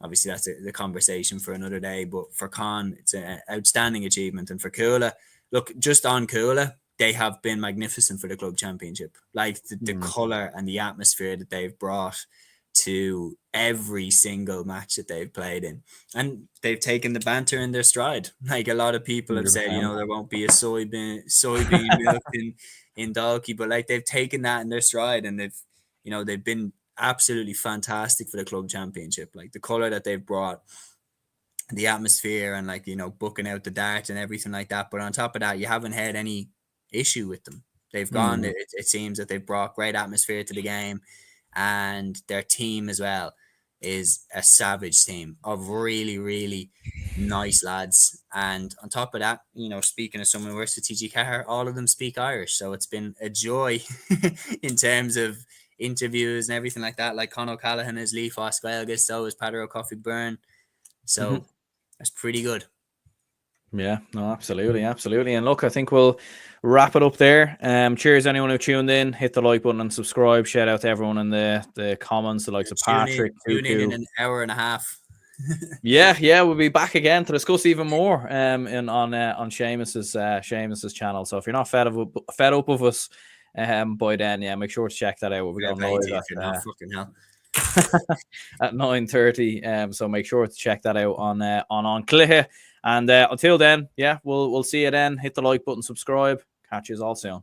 obviously that's the conversation for another day. But for Con, it's an outstanding achievement. And for Cuala, look, just on Cuala, they have been magnificent for the club championship. Like, the colour and the atmosphere that they've brought to every single match that they've played in, and they've taken the banter in their stride. Like, a lot of people have said, there won't be a soybean milk in Dalkey, but like, they've taken that in their stride, and they've been absolutely fantastic for the club championship. Like, the colour that they've brought, the atmosphere, and like, booking out the dart and everything like that. But on top of that, you haven't had any issue with them. They've gone. It seems that they've brought great atmosphere to the game. And their team as well is a savage team of really, really nice lads. And on top of that, speaking of someone who works at TG Carr, all of them speak Irish. So it's been a joy in terms of interviews and everything like that. Like, Conor O'Callaghan is Leaf Osquelgus, so is Padro Coffee Byrne. So that's pretty good. Yeah, no, absolutely. And look, I think we'll wrap it up there. Cheers anyone who tuned in. Hit the like button and subscribe. Shout out to everyone in the comments, the likes of Patrick. Tune in an hour and a half. yeah, we'll be back again to discuss even more on Seamus's channel. So if you're not fed up with us by then, make sure to check that out. We'll be going live at 9:30. So make sure to check that out on Clihe. And until then, we'll see you then. Hit the like button, subscribe. Catch you all soon.